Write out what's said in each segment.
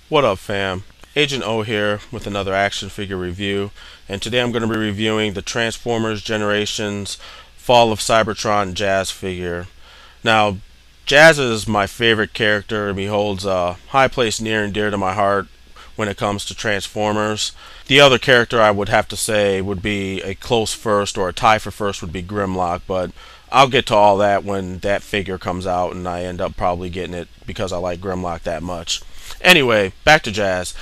What up, fam? Agent O here with another action figure review, and today I'm going to be reviewing the Transformers Generations Fall of Cybertron Jazz figure. Now, Jazz is my favorite character, and he holds a high place near and dear to my heart when it comes to Transformers. The other character I would have to say would be a close first, or a tie for first would be Grimlock, but I'll get to all that when that figure comes out and I end up probably getting it because I like Grimlock that much. Anyway, back to Jazz.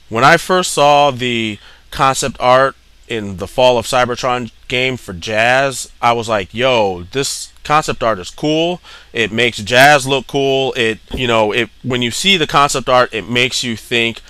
When I first saw the concept art in the Fall of Cybertron game for Jazz, I was like, yo, this concept art is cool. It makes Jazz look cool. It when you see the concept art, it makes you think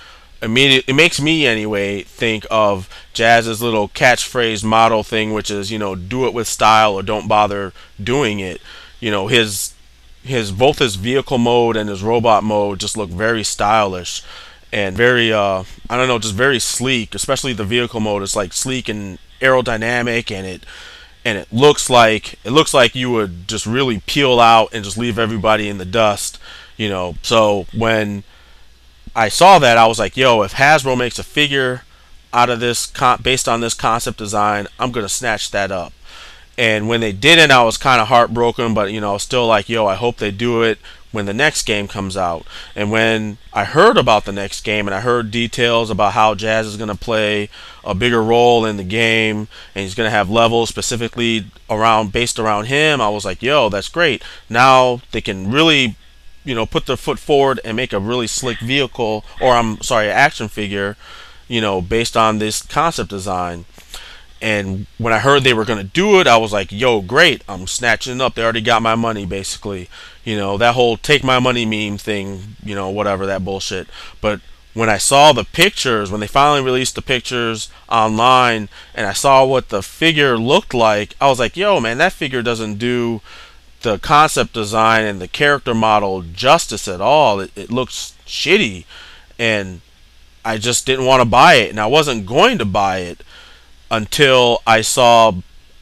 immediately. It makes me anyway think of Jazz's little catchphrase motto thing, which is, do it with style or don't bother doing it. His both his vehicle mode and his robot mode just look very stylish and very I don't know, just very sleek. Especially the vehicle mode is like sleek and aerodynamic, and it looks like you would just really peel out and just leave everybody in the dust. So when I saw that, I was like, yo, if Hasbro makes a figure out of this based on this concept design, I'm gonna snatch that up. And when they didn't, I was kind of heartbroken, but I was still like, yo, I hope they do it when the next game comes out. And when I heard about the next game and I heard details about how Jazz is going to play a bigger role in the game and he's going to have levels specifically based around him, I was like, yo, that's great. Now they can really, put their foot forward and make a really slick vehicle, or I'm sorry, action figure, based on this concept design. And when I heard they were going to do it, I was like, yo, great. I'm snatching it up. They already got my money, basically. That whole take my money meme thing, whatever, that bullshit. But when I saw the pictures, when they finally released the pictures online, and I saw what the figure looked like, I was like, yo, man, that figure doesn't do the concept design and the character model justice at all. It looks shitty. And I just didn't want to buy it. And I wasn't going to buy it until I saw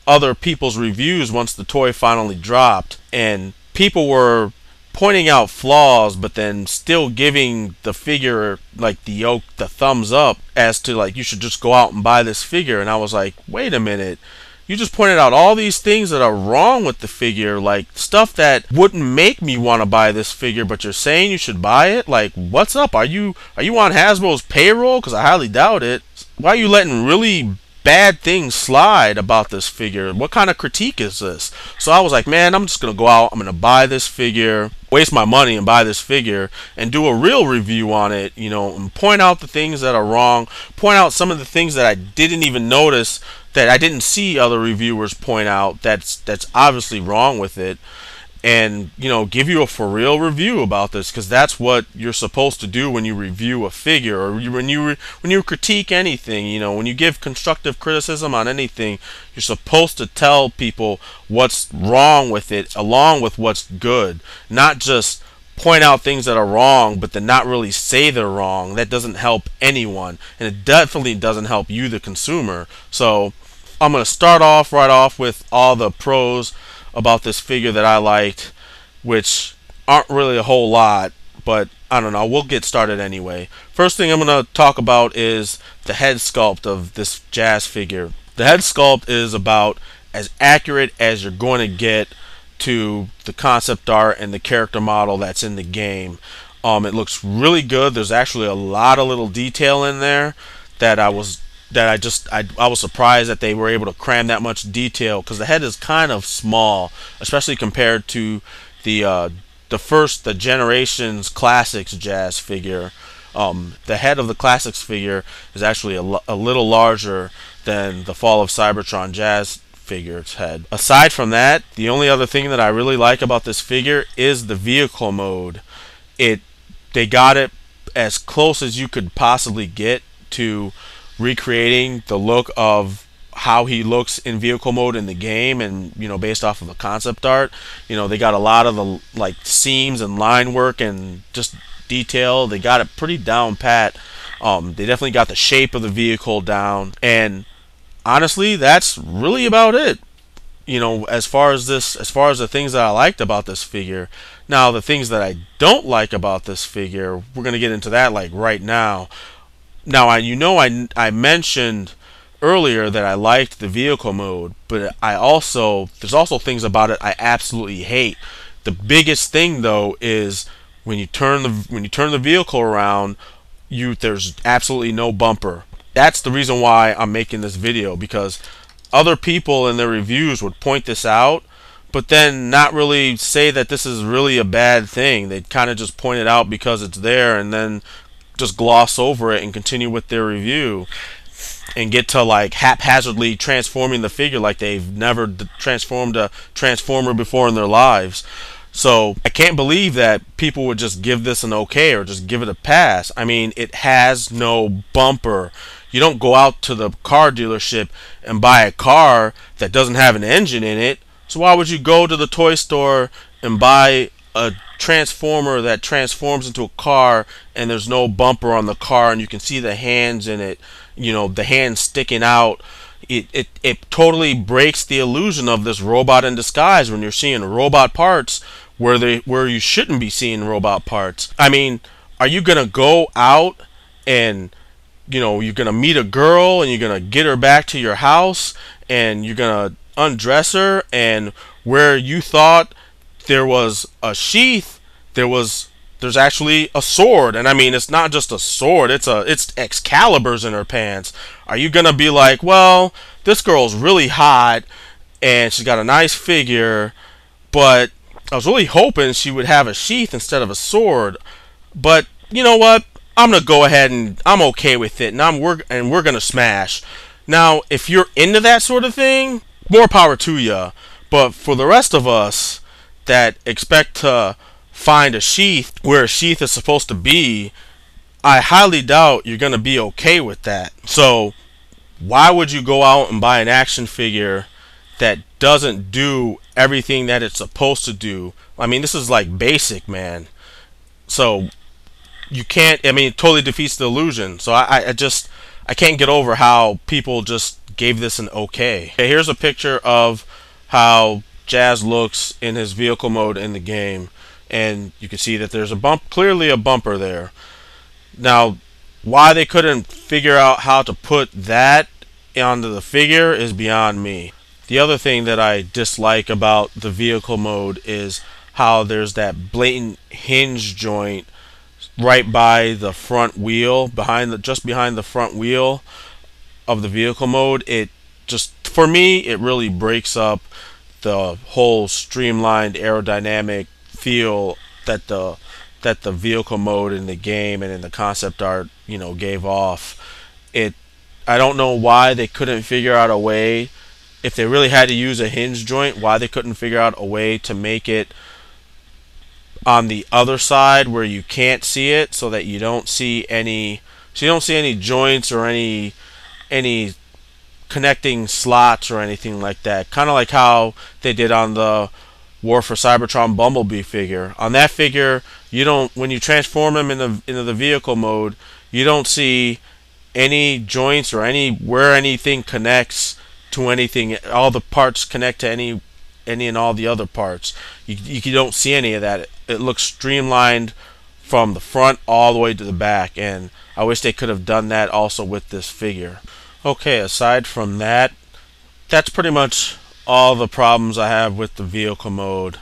other people's reviews once the toy finally dropped, and people were pointing out flaws but then still giving the figure like the thumbs up as to like, you should just go out and buy this figure. And I was like, wait a minute, you just pointed out all these things that are wrong with the figure, like stuff that wouldn't make me want to buy this figure, but you're saying you should buy it? Like, what's up? Are you on Hasbro's payroll? Because I highly doubt it. Why are you letting really bad things slide about this figure? What kind of critique is this? So I was like, man, I'm just gonna go out, I'm gonna buy this figure, waste my money and buy this figure, and do a real review on it, and point out the things that are wrong, point out some of the things that I didn't even notice, that I didn't see other reviewers point out, that's obviously wrong with it, and give you a for real review about this, because that's what you're supposed to do when you review a figure, or when you critique anything. When you give constructive criticism on anything, you're supposed to tell people what's wrong with it along with what's good, not just point out things that are wrong but then not really say they're wrong. That doesn't help anyone, and it definitely doesn't help you, the consumer. So I'm going to start off right off with all the pros about this figure that I liked, which aren't really a whole lot, but I don't know, we'll get started anyway. First thing I'm going to talk about is the head sculpt of this Jazz figure. The head sculpt is about as accurate as you're going to get to the concept art and the character model that's in the game. It looks really good. There's actually a lot of little detail in there that I was surprised that they were able to cram that much detail, because the head is kind of small, especially compared to the Generations Classics Jazz figure. The head of the Classics figure is actually a little larger than the Fall of Cybertron Jazz figure's head. Aside from that, the only other thing that I really like about this figure is the vehicle mode. They got it as close as you could possibly get to recreating the look of how he looks in vehicle mode in the game, and based off of the concept art. They got a lot of the like seams and line work and just detail. They got it pretty down pat. They definitely got the shape of the vehicle down, and honestly, that's really about it. as far as the things that I liked about this figure. Now, the things that I don't like about this figure, we're gonna get into that like right now. Now, I mentioned earlier that I liked the vehicle mode, but there's also things about it I absolutely hate. The biggest thing though is when you turn the vehicle around, there's absolutely no bumper. That's the reason why I'm making this video, because other people in their reviews would point this out, but then not really say that this is really a bad thing. They'd kind of just point it out because it's there and then just gloss over it and continue with their review and get to like haphazardly transforming the figure like they've never transformed a transformer before in their lives. So I can't believe that people would just give this an okay or just give it a pass. I mean, it has no bumper. You don't go out to the car dealership and buy a car that doesn't have an engine in it. So why would you go to the toy store and buy a transformer that transforms into a car and there's no bumper on the car and you can see the hands in it, the hands sticking out? It totally breaks the illusion of this robot in disguise when you're seeing robot parts where you shouldn't be seeing robot parts. I mean, are you gonna go out and you're gonna meet a girl and you're gonna get her back to your house and you're gonna undress her, and where you thought there was a sheath, there's actually a sword? And I mean, it's not just a sword, it's Excalibur's in her pants. Are you gonna be like, well, this girl's really hot and she's got a nice figure, but I was really hoping she would have a sheath instead of a sword, but you know what? I'm gonna go ahead and I'm okay with it, and we're gonna smash. Now, if you're into that sort of thing, more power to you. But for the rest of us that expect to find a sheath where a sheath is supposed to be, I highly doubt you're gonna be okay with that. So why would you go out and buy an action figure that doesn't do everything that it's supposed to do? I mean, this is like basic, man. So you can't, I mean, it totally defeats the illusion. So I can't get over how people just gave this an okay. Okay, here's a picture of how Jazz looks in his vehicle mode in the game, and you can see that there's clearly a bumper there. Now, why they couldn't figure out how to put that onto the figure is beyond me. The other thing that I dislike about the vehicle mode is how there's that blatant hinge joint right by the front wheel, just behind the front wheel of the vehicle mode. It just, for me, it really breaks up the whole streamlined aerodynamic feel that the vehicle mode in the game and in the concept art gave off. I don't know why they couldn't figure out a way, if they really had to use a hinge joint, why they couldn't figure out a way to make it on the other side where you can't see it, so that you don't see any joints or any connecting slots or anything like that. Kind of like how they did on the War for Cybertron Bumblebee figure. On that figure, when you transform him into the vehicle mode, you don't see any joints or where anything connects to anything. All the parts connect to any and all the other parts. You don't see any of that. It looks streamlined from the front all the way to the back, and I wish they could have done that also with this figure. Okay, aside from that, that's pretty much all the problems I have with the vehicle mode.